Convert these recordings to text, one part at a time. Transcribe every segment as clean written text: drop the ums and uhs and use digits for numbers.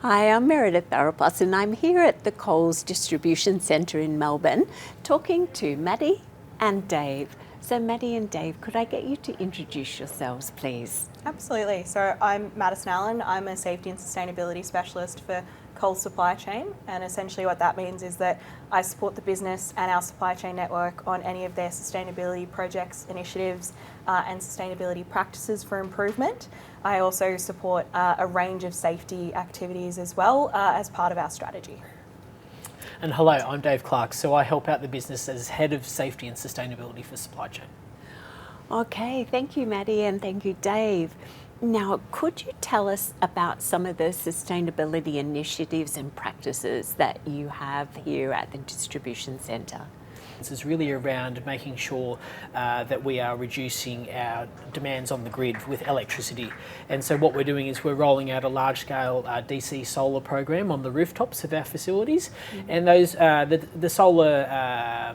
Hi, I'm Meredith Tharapos and I'm here at the Coles Distribution Centre in Melbourne talking to Maddie and Dave. So Maddie and Dave, could I get you to introduce yourselves, please? Absolutely. So I'm Madison Allen. I'm a safety and sustainability specialist for Coles supply chain, and essentially what that means is that I support the business and our supply chain network on any of their sustainability projects, initiatives and sustainability practices for improvement. I also support a range of safety activities as well as part of our strategy. And hello, I'm Dave Clark, so I help out the business as Head of Safety and Sustainability for Supply Chain. Okay, thank you Maddie and thank you Dave. Now, could you tell us about some of the sustainability initiatives and practices that you have here at the distribution centre? This is really around making sure that we are reducing our demands on the grid with electricity. And so what we're doing is we're rolling out a large-scale DC solar program on the rooftops of our facilities. And those the solar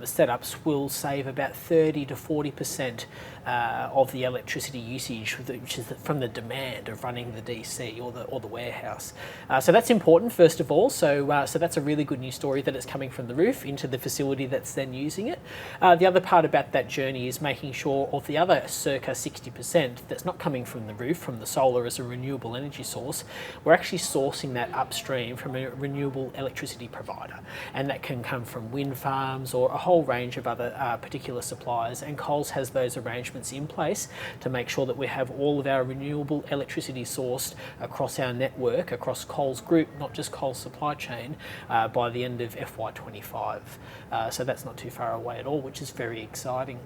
setups will save about 30 to 40% of the electricity usage, which is from the demand of running the DC or the warehouse. So that's important, first of all. So that's a really good news story that it's coming from the roof into the facility that's then using it. The other part about that journey is making sure of the other circa 60% that's not coming from the roof, from the solar as a renewable energy source, we're actually sourcing that upstream from a renewable electricity provider. And that can come from wind farms or a whole range of other particular suppliers. And Coles has those arrangements in place to make sure that we have all of our renewable electricity sourced across our network, across Coles Group, not just Coles Supply Chain, by the end of FY25. So that's not too far away at all, which is very exciting.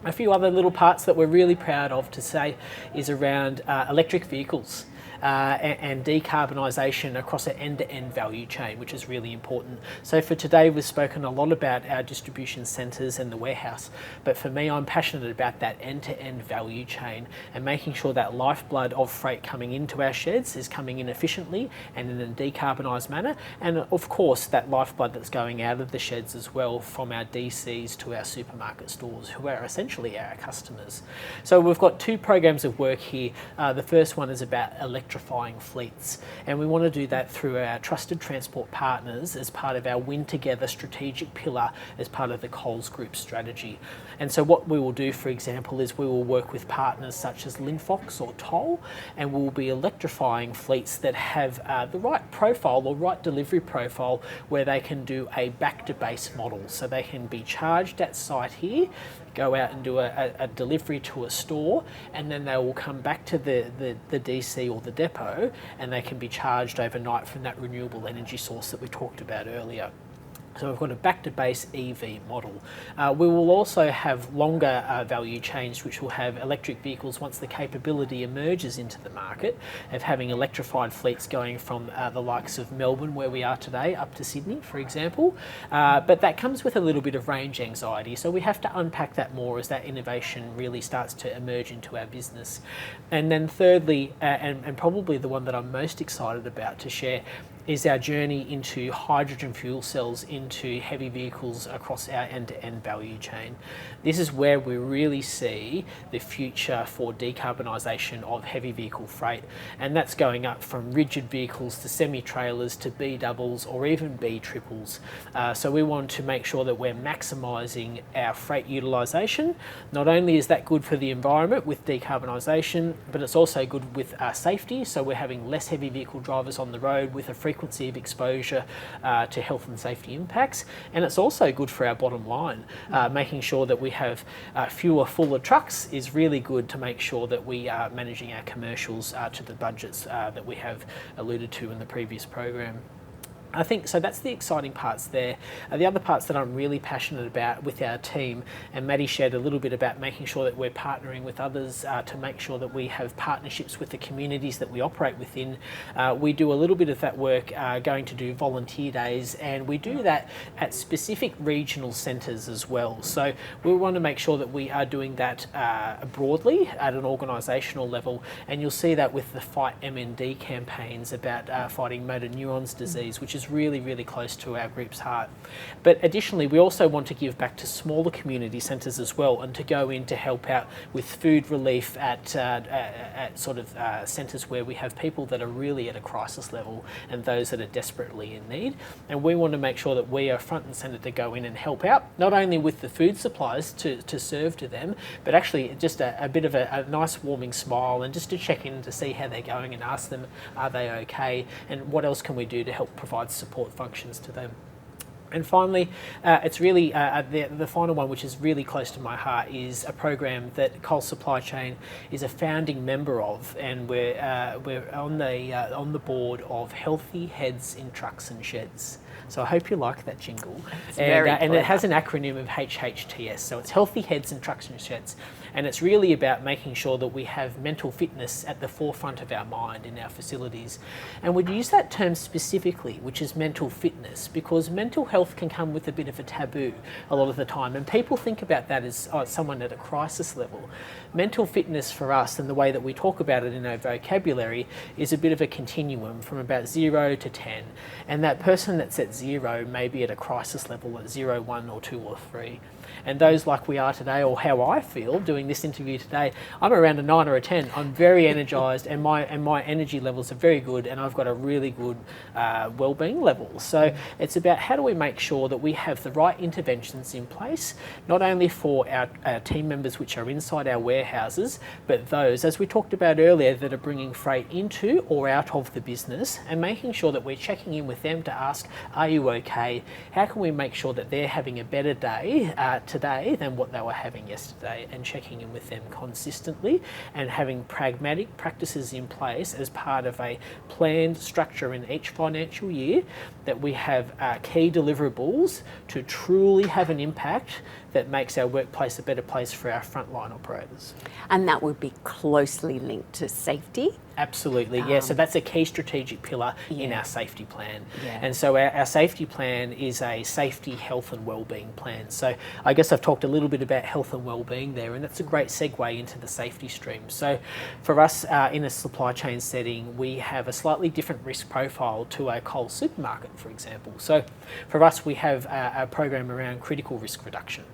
A few other little parts that we're really proud of to say is around electric vehicles. And decarbonisation across an end-to-end value chain, which is really important. So for today, we've spoken a lot about our distribution centres and the warehouse, but for me, I'm passionate about that end-to-end value chain and making sure that lifeblood of freight coming into our sheds is coming in efficiently and in a decarbonised manner, and of course, that lifeblood that's going out of the sheds as well from our DCs to our supermarket stores, who are essentially our customers. So we've got two programs of work here. The first one is about electrifying fleets, and we want to do that through our trusted transport partners as part of our Win Together strategic pillar as part of the Coles Group strategy. And so what we will do, for example, is we will work with partners such as Linfox or Toll, and we'll be electrifying fleets that have the right profile or right delivery profile where they can do a back to base model. So they can be charged at site here, go out and do a delivery to a store, and then they will come back to the DC or the depot, and they can be charged overnight from that renewable energy source that we talked about earlier. So we've got a back-to-base EV model. We will also have longer value chains, which will have electric vehicles once the capability emerges into the market of having electrified fleets going from the likes of Melbourne, where we are today, up to Sydney, for example. But that comes with a little bit of range anxiety, so we have to unpack that more as that innovation really starts to emerge into our business. And then thirdly, and probably the one that I'm most excited about to share, is our journey into hydrogen fuel cells into heavy vehicles across our end-to-end value chain. This is where we really see the future for decarbonisation of heavy vehicle freight, and that's going up from rigid vehicles to semi-trailers to B-doubles or even B-triples. So we want to make sure that we're maximising our freight utilisation. Not only is that good for the environment with decarbonisation, but it's also good with safety, so we're having less heavy vehicle drivers on the road with a frequency of exposure to health and safety impacts, and it's also good for our bottom line. Making sure that we have fewer, fuller trucks is really good to make sure that we are managing our commercials to the budgets that we have alluded to in the previous program. I think so. That's the exciting parts there. The other parts that I'm really passionate about with our team, and Maddie shared a little bit about making sure that we're partnering with others to make sure that we have partnerships with the communities that we operate within. We do a little bit of that work going to do volunteer days, and we do that at specific regional centres as well. So we want to make sure that we are doing that broadly at an organisational level, and you'll see that with the Fight MND campaigns about fighting motor neurons disease, which is is really, really close to our group's heart. But additionally, we also want to give back to smaller community centres as well, and to go in to help out with food relief at sort of centres where we have people that are really at a crisis level and those that are desperately in need. And we want to make sure that we are front and centre to go in and help out, not only with the food supplies to serve to them, but actually just a bit of a nice warming smile, and just to check in to see how they're going and ask them, are they okay, and what else can we do to help provide support functions to them. And finally, it's really the final one, which is really close to my heart, is a program that Coles Supply Chain is a founding member of, and we're on the board of Healthy Heads in Trucks and Sheds. So I hope you like that jingle. And it has an acronym of HHTS. So it's Healthy Heads in Trucks and Sheds. And it's really about making sure that we have mental fitness at the forefront of our mind in our facilities. And we'd use that term specifically, which is mental fitness, because mental health can come with a bit of a taboo a lot of the time. And people think about that as someone at a crisis level. Mental fitness for us, and the way that we talk about it in our vocabulary, is a bit of a continuum from about 0 to 10. And that person that's at 0 may be at a crisis level at 0, 1 or 2 or 3. And those like we are today, or how I feel doing this interview today, I'm around a 9 or a 10. I'm very energised, and my energy levels are very good, and I've got a really good well-being level. So it's about how do we make sure that we have the right interventions in place, not only for our team members which are inside our warehouses, but those, as we talked about earlier, that are bringing freight into or out of the business, and making sure that we're checking in with them to ask, are you okay? How can we make sure that they're having a better day today than what they were having yesterday, and checking in with them consistently, and having pragmatic practices in place as part of a planned structure in each financial year, that we have key deliverables to truly have an impact that makes our workplace a better place for our frontline operators. And that would be closely linked to safety. Absolutely, yeah. So that's a key strategic pillar in our safety plan. Yeah. And so our safety plan is a safety, health and wellbeing plan. So I guess I've talked a little bit about health and wellbeing there, and that's a great segue into the safety stream. So for us in a supply chain setting, we have a slightly different risk profile to a Coles supermarket, for example. So for us, we have a program around critical risk reduction.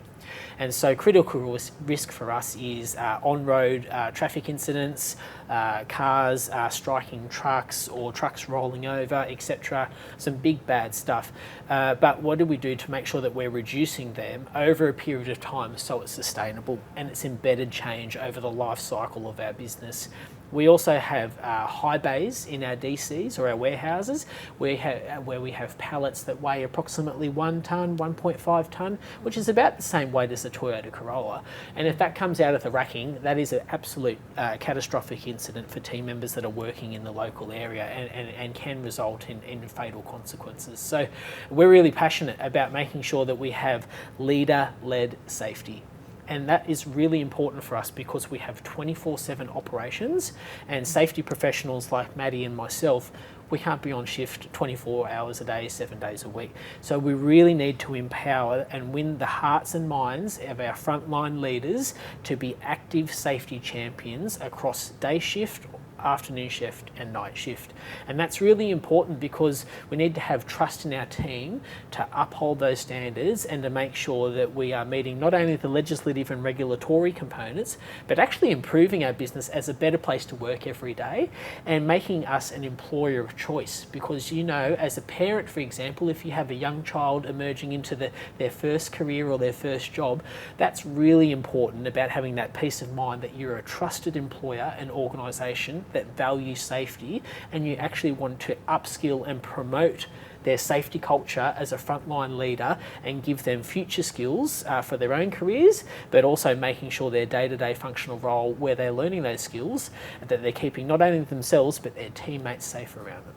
And so critical risk for us is on-road traffic incidents, cars striking trucks or trucks rolling over, etc. Some big bad stuff. But what do we do to make sure that we're reducing them over a period of time so it's sustainable and it's embedded change over the life cycle of our business? We also have high bays in our DCs or our warehouses where we have pallets that weigh approximately 1 tonne, 1.5 tonne, which is about the same weight as a Toyota Corolla. And if that comes out of the racking, that is an absolute catastrophic incident for team members that are working in the local area, and can result in fatal consequences. So we're really passionate about making sure that we have leader-led safety. And that is really important for us because we have 24/7 operations, and safety professionals like Maddie and myself, we can't be on shift 24 hours a day, 7 days a week. So we really need to empower and win the hearts and minds of our frontline leaders to be active safety champions across day shift, afternoon shift and night shift. And that's really important because we need to have trust in our team to uphold those standards and to make sure that we are meeting not only the legislative and regulatory components, but actually improving our business as a better place to work every day and making us an employer of choice. Because, you know, as a parent, for example, if you have a young child emerging into their first career or their first job, that's really important about having that peace of mind that you're a trusted employer and organisation that value safety, and you actually want to upskill and promote their safety culture as a frontline leader and give them future skills for their own careers, but also making sure their day-to-day functional role where they're learning those skills, that they're keeping not only themselves but their teammates safe around them.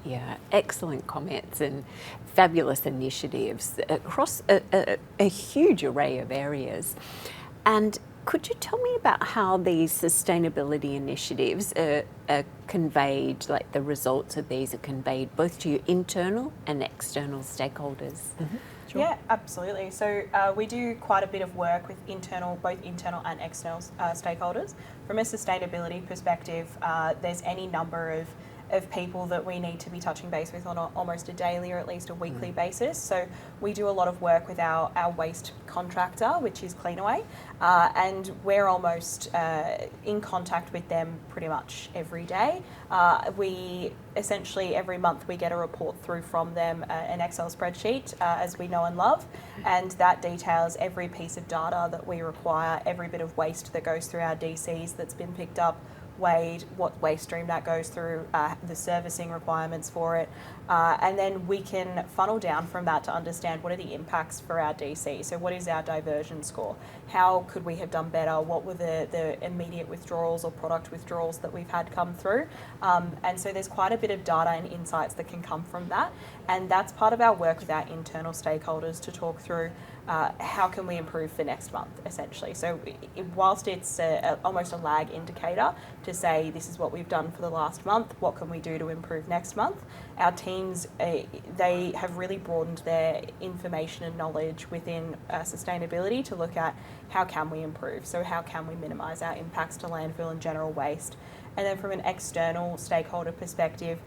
Yeah, excellent comments and fabulous initiatives across a huge array of areas. And could you tell me about how these sustainability initiatives are conveyed, like the results of these are conveyed both to your internal and external stakeholders? Mm-hmm. Sure. Yeah, absolutely. So we do quite a bit of work with both internal and external stakeholders. From a sustainability perspective, there's any number of of people that we need to be touching base with on almost a daily or at least a weekly basis. So we do a lot of work with our waste contractor, which is Cleanaway, and we're almost in contact with them pretty much every day. We essentially every month we get a report through from them, an Excel spreadsheet, as we know and love, and that details every piece of data that we require, every bit of waste that goes through our DCs that's been picked up, weighed, what waste stream that goes through, the servicing requirements for it, and then we can funnel down from that to understand what are the impacts for our DC. So what is our diversion score? How could we have done better? What were the immediate withdrawals or product withdrawals that we've had come through? And so there's quite a bit of data and insights that can come from that, and that's part of our work with our internal stakeholders to talk through how can we improve for next month, essentially. So whilst it's almost a lag indicator to say this is what we've done for the last month, what can we do to improve next month, our teams, they have really broadened their information and knowledge within sustainability to look at how can we improve, so how can we minimise our impacts to landfill and general waste. And then from an external stakeholder perspective,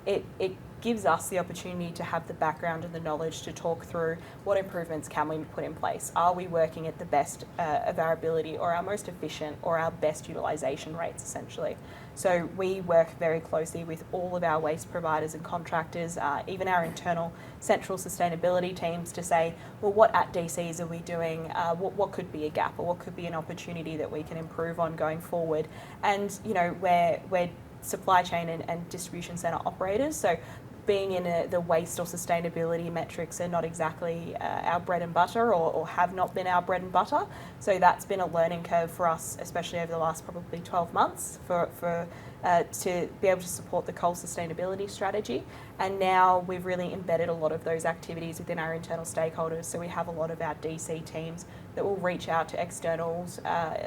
it gives us the opportunity to have the background and the knowledge to talk through what improvements can we put in place. Are we working at the best of our ability, or our most efficient, or our best utilisation rates, essentially? So we work very closely with all of our waste providers and contractors, even our internal central sustainability teams, to say, well, what at DCs are we doing? What could be a gap, or what could be an opportunity that we can improve on going forward? And, you know, we're supply chain and distribution centre operators, so being in the waste or sustainability metrics are not exactly our bread and butter, or have not been our bread and butter. So that's been a learning curve for us, especially over the last probably 12 months, to be able to support the coal sustainability strategy. And now we've really embedded a lot of those activities within our internal stakeholders. So we have a lot of our DC teams that will reach out to externals,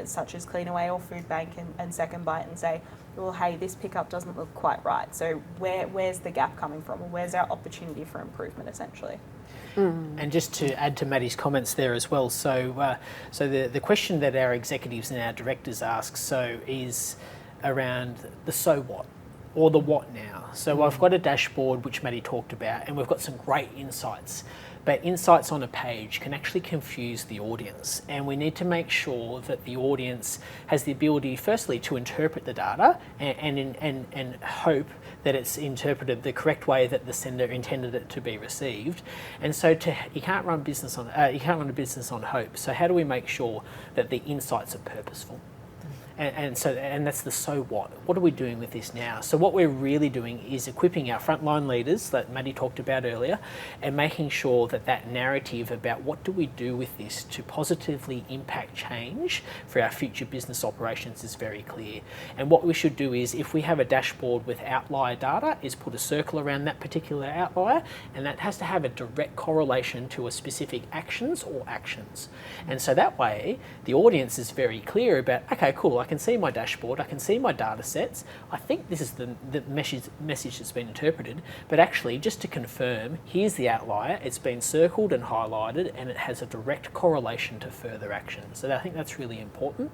such as Cleanaway or Food Bank and Second Bite, and say, well, hey, this pickup doesn't look quite right. So where's the gap coming from? Or where's our opportunity for improvement, essentially? And just to add to Maddie's comments there as well, so the question that our executives and our directors ask is around the so what, or the what now. So I've got a dashboard which Maddie talked about, and we've got some great insights. But insights on a page can actually confuse the audience, and we need to make sure that the audience has the ability, firstly, to interpret the data and hope that it's interpreted the correct way that the sender intended it to be received. And so you can't run a business on hope. So how do we make sure that the insights are purposeful? And that's the so what. What are we doing with this now? So what we're really doing is equipping our frontline leaders that Maddie talked about earlier, and making sure that that narrative about what do we do with this to positively impact change for our future business operations is very clear. And what we should do is, if we have a dashboard with outlier data, is put a circle around that particular outlier, and that has to have a direct correlation to a specific actions or actions. And so that way the audience is very clear about, okay, cool, I can see my dashboard, I can see my data sets, I think this is the message that's been interpreted, but actually, just to confirm, here's the outlier, it's been circled and highlighted, and it has a direct correlation to further action. So I think that's really important.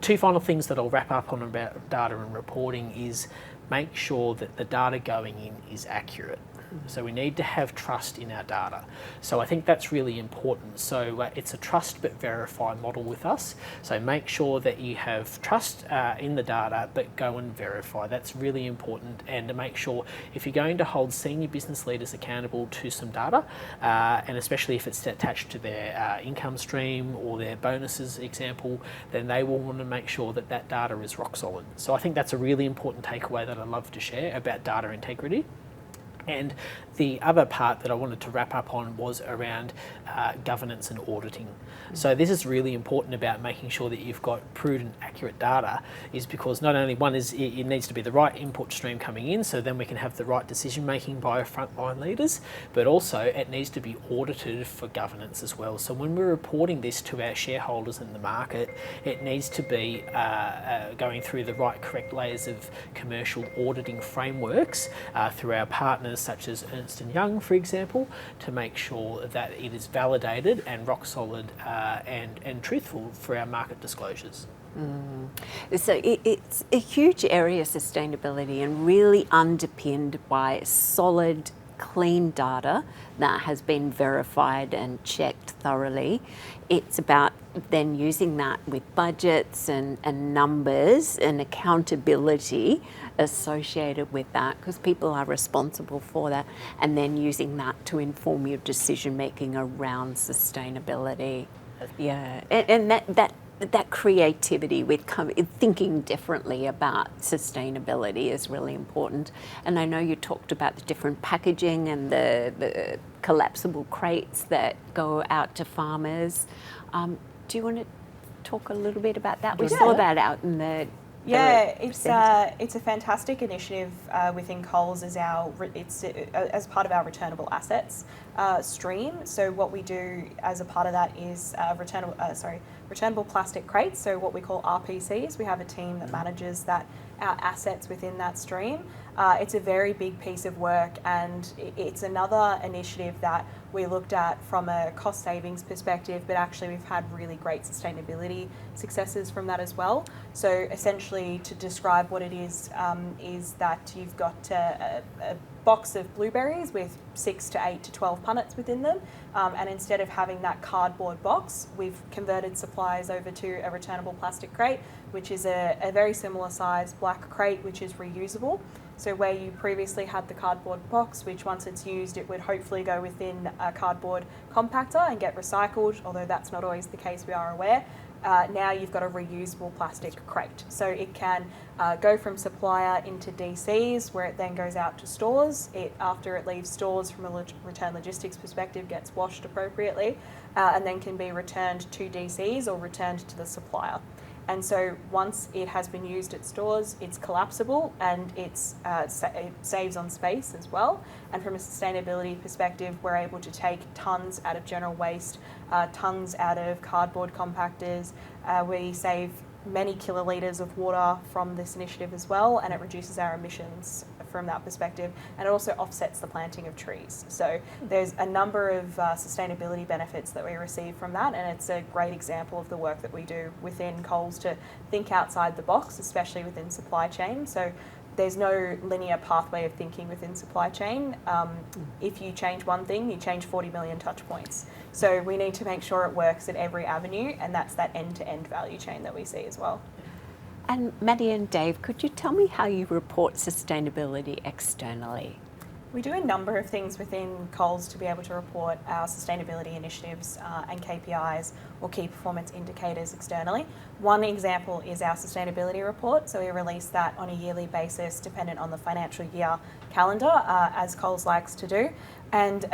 Two final things that I'll wrap up on about data and reporting is make sure that the data going in is accurate. So we need to have trust in our data. So I think that's really important. So it's a trust but verify model with us. So make sure that you have trust in the data, but go and verify. That's really important. And to make sure, if you're going to hold senior business leaders accountable to some data, and especially if it's attached to their income stream or their bonuses example, then they will want to make sure that that data is rock solid. So I think that's a really important takeaway that I love to share about data integrity. And the other part that I wanted to wrap up on was around governance and auditing. So this is really important about making sure that you've got prudent, accurate data, is because not only one is it needs to be the right input stream coming in, so then we can have the right decision making by our frontline leaders, but also it needs to be audited for governance as well. So when we're reporting this to our shareholders in the market, it needs to be going through the right correct layers of commercial auditing frameworks through our partners such as Ernst & Young, for example, to make sure that it is validated and rock solid and truthful for our market disclosures. So it's a huge area, sustainability, and really underpinned by solid, clean data that has been verified and checked thoroughly. It's about then using that with budgets and numbers and accountability associated with that, because people are responsible for that, and then using that to inform your decision making around sustainability. Yeah, and that creativity with thinking differently about sustainability is really important. And I know you talked about the different packaging and the collapsible crates that go out to farmers. Do you want to talk a little bit about that? We saw that out in the it's a fantastic initiative within Coles as as part of our returnable assets stream. So what we do as a part of that is returnable plastic crates. So what we call RPCs. We have a team that manages our assets within that stream. It's a very big piece of work, and it's another initiative that we looked at from a cost savings perspective, but actually we've had really great sustainability successes from that as well. So essentially, to describe what it is that you've got a box of blueberries with 6 to 8 to 12 punnets within them, and instead of having that cardboard box, we've converted supplies over to a returnable plastic crate, which is a very similar size black crate, which is reusable. So where you previously had the cardboard box, which once it's used, it would hopefully go within a cardboard compactor and get recycled, although that's not always the case, we are aware. Now you've got a reusable plastic crate. So it can go from supplier into DCs, where it then goes out to stores. After it leaves stores, from a return logistics perspective, gets washed appropriately, and then can be returned to DCs or returned to the supplier. And so once it has been used at stores, it's collapsible, and it saves on space as well. And from a sustainability perspective, we're able to take tonnes out of general waste, tonnes out of cardboard compactors. We save many kilolitres of water from this initiative as well, and it reduces our emissions from that perspective, and it also offsets the planting of trees. So there's a number of sustainability benefits that we receive from that, and it's a great example of the work that we do within Coles to think outside the box, especially within supply chain. So there's no linear pathway of thinking within supply chain. If you change one thing, you change 40 million touch points. So we need to make sure it works at every avenue, and that's that end-to-end value chain that we see as well. And Maddie and Dave, could you tell me how you report sustainability externally? We do a number of things within Coles to be able to report our sustainability initiatives and KPIs, or key performance indicators, externally. One example is our sustainability report. So we release that on a yearly basis, dependent on the financial year calendar, as Coles likes to do. And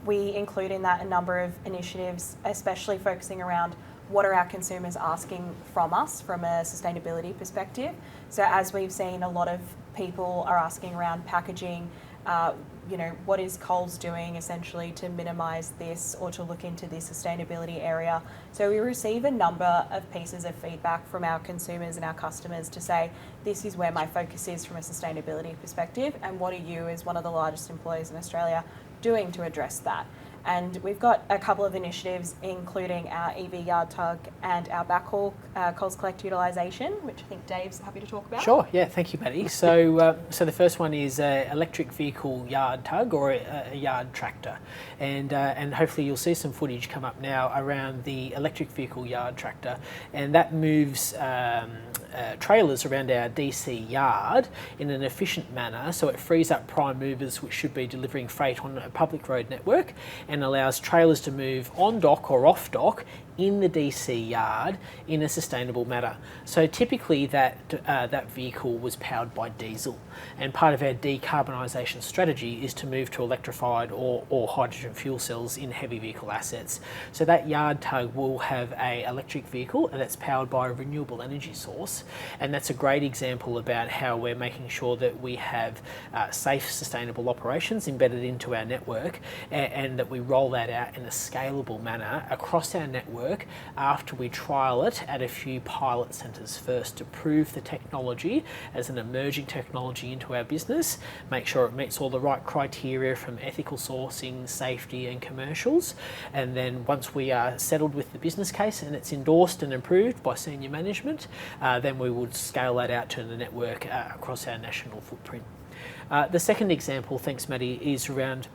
we include in that a number of initiatives, especially focusing around what are our consumers asking from us from a sustainability perspective. So as we've seen, a lot of people are asking around packaging, what is Coles doing essentially to minimise this or to look into this sustainability area. So we receive a number of pieces of feedback from our consumers and our customers to say, this is where my focus is from a sustainability perspective, and what are you, as one of the largest employers in Australia, doing to address that. And we've got a couple of initiatives, including our EV yard tug and our backhaul Coles Collect utilisation, which I think Dave's happy to talk about. Sure, yeah, thank you, Maddie. So the first one is an electric vehicle yard tug, or a yard tractor. And hopefully you'll see some footage come up now around the electric vehicle yard tractor. And that moves trailers around our DC yard in an efficient manner, so it frees up prime movers which should be delivering freight on a public road network, and allows trailers to move on dock or off dock in the DC yard in a sustainable manner. So typically that vehicle was powered by diesel, and part of our decarbonisation strategy is to move to electrified or hydrogen fuel cells in heavy vehicle assets. So that yard tug will have an electric vehicle, and that's powered by a renewable energy source, and that's a great example about how we're making sure that we have safe, sustainable operations embedded into our network, and that we roll that out in a scalable manner across our network network after we trial it at a few pilot centres first to prove the technology as an emerging technology into our business, make sure it meets all the right criteria from ethical sourcing, safety and commercials. And then once we are settled with the business case and it's endorsed and approved by senior management, then we would scale that out to the network across our national footprint. The second example, thanks Maddie, is around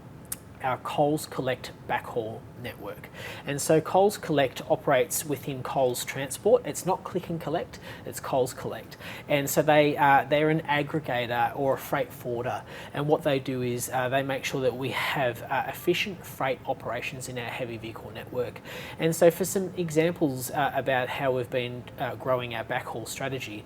our Coles Collect backhaul network. And so Coles Collect operates within Coles Transport. It's not Click and Collect, it's Coles Collect. And so they're an aggregator or a freight forwarder. And what they do is they make sure that we have efficient freight operations in our heavy vehicle network. And so for some examples about how we've been growing our backhaul strategy,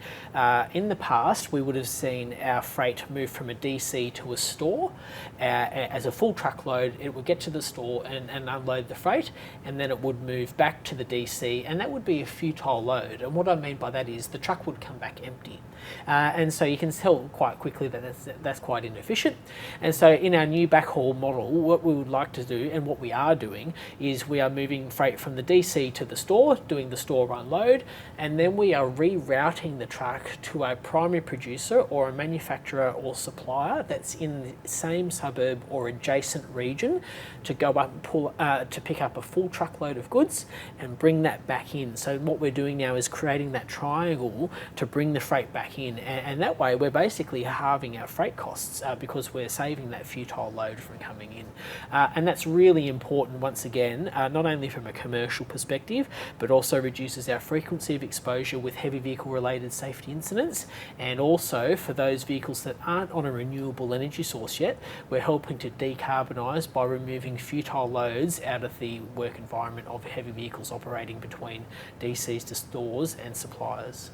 in the past we would have seen our freight move from a DC to a store as a full truckload. It would get to the store and unload the freight, and then it would move back to the DC, and that would be a futile load. And what I mean by that is the truck would come back empty. And so you can tell quite quickly that that's quite inefficient. And so in our new backhaul model, what we would like to do, and what we are doing, is we are moving freight from the DC to the store, doing the store unload, and then we are rerouting the truck to a primary producer or a manufacturer or supplier that's in the same suburb or adjacent region to go up and to pick up a full truckload of goods and bring that back in. So what we're doing now is creating that triangle to bring the freight back in, and that way we're basically halving our freight costs because we're saving that futile load from coming in. And that's really important once again, not only from a commercial perspective, but also reduces our frequency of exposure with heavy vehicle related safety incidents. And also for those vehicles that aren't on a renewable energy source yet, we're helping to decarbonise by removing futile loads out of the work environment of heavy vehicles operating between DCs to stores and suppliers.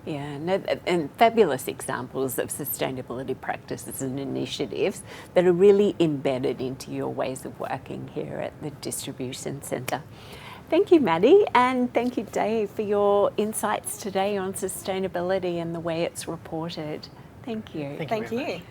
Yeah, and fabulous examples of sustainability practices and initiatives that are really embedded into your ways of working here at the distribution centre. Thank you, Maddie, and thank you, Dave, for your insights today on sustainability and the way it's reported. Thank you. Thank you very much.